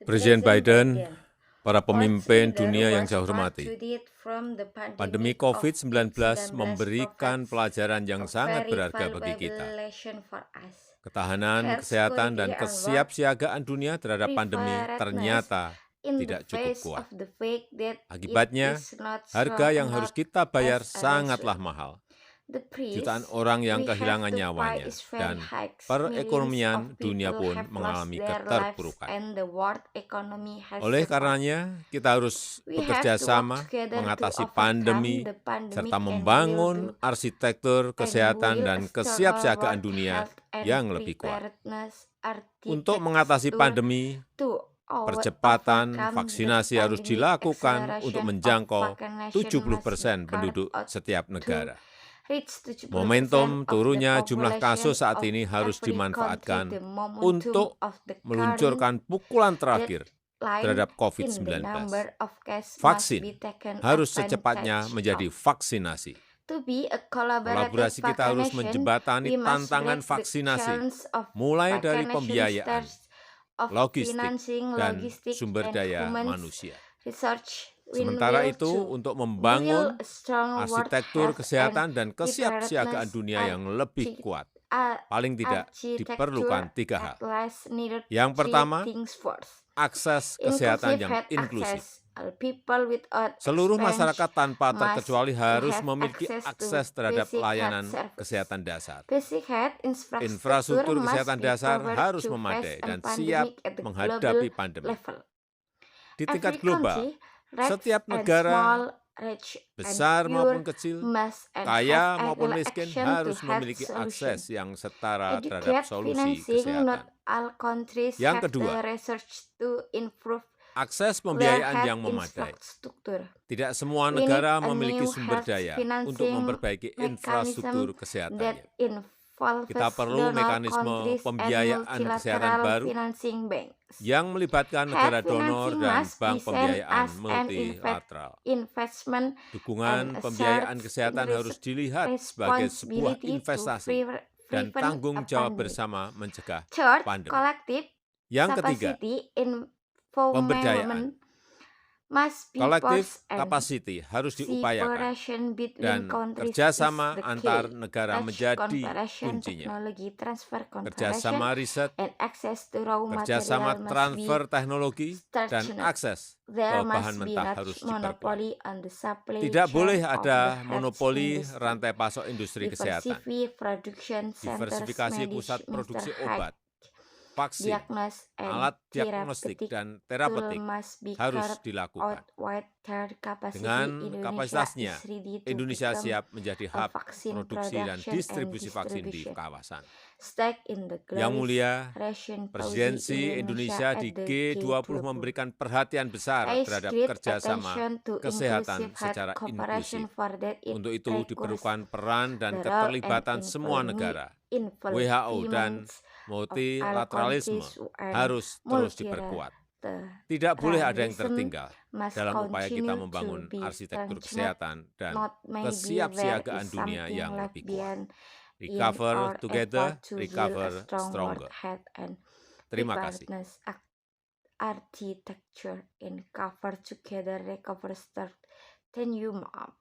Presiden Biden, para pemimpin Pemimpin dunia yang saya hormati, pandemi COVID-19 memberikan pelajaran yang sangat berharga bagi kita. Ketahanan, kesehatan, dan kesiapsiagaan dunia terhadap pandemi ternyata tidak cukup kuat. Akibatnya, harga yang harus kita bayar sangatlah mahal. Jutaan orang yang kehilangan nyawanya, dan perekonomian dunia pun mengalami keterpurukan. Oleh karenanya, kita harus bekerja sama mengatasi pandemi, serta membangun arsitektur kesehatan dan kesiapsiagaan dunia yang lebih kuat. Untuk mengatasi pandemi, percepatan vaksinasi harus dilakukan untuk menjangkau 70% penduduk setiap negara. Momentum turunnya jumlah kasus saat ini harus dimanfaatkan untuk meluncurkan pukulan terakhir terhadap COVID-19. Vaksin harus secepatnya menjadi vaksinasi. Kolaborasi kita harus menjembatani tantangan vaksinasi, mulai dari pembiayaan, logistik, dan sumber daya manusia. Sementara itu, untuk membangun arsitektur kesehatan dan kesiapsiagaan dunia yang lebih kuat, paling tidak diperlukan 3 hal. Yang pertama, akses kesehatan yang inklusif. Seluruh masyarakat tanpa terkecuali harus memiliki akses terhadap layanan kesehatan dasar. Infrastruktur kesehatan dasar harus memadai dan siap menghadapi pandemi. Di tingkat global, setiap negara, besar maupun kecil, kaya maupun miskin, harus memiliki akses yang setara terhadap solusi kesehatan. Yang kedua, akses pembiayaan yang memadai. Tidak semua negara memiliki sumber daya untuk memperbaiki infrastruktur kesehatannya. Kita perlu mekanisme pembiayaan kesehatan baru yang melibatkan negara donor dan bank pembiayaan multilateral. Dukungan pembiayaan kesehatan harus dilihat sebagai sebuah investasi dan tanggung jawab bersama mencegah pandemi. Yang ketiga, pemberdayaan. Collective capacity harus diupayakan dan kerjasama antar negara menjadi kuncinya. Kerjasama riset, kerjasama transfer teknologi, dan akses ke bahan mentah harus diperkuat. Tidak boleh ada monopoli rantai pasok industri kesehatan. Diversifikasi pusat produksi obat, vaksin, alat diagnostik, dan terapeutik harus dilakukan. Dengan kapasitasnya, Indonesia siap menjadi hub produksi dan distribusi vaksin di kawasan. Yang mulia, presidensi Indonesia di G20 memberikan perhatian besar terhadap kerjasama kesehatan secara inklusif. Untuk itu diperlukan peran dan keterlibatan semua negara. WHO dan multilateralisme harus terus diperkuat. Tidak boleh ada yang tertinggal dalam upaya kita membangun arsitektur kesehatan dan kesiapsiagaan dunia yang lebih kuat. Recover together, recover stronger. Terima kasih. Architecture in cover together, recover start. Thank you, Mom.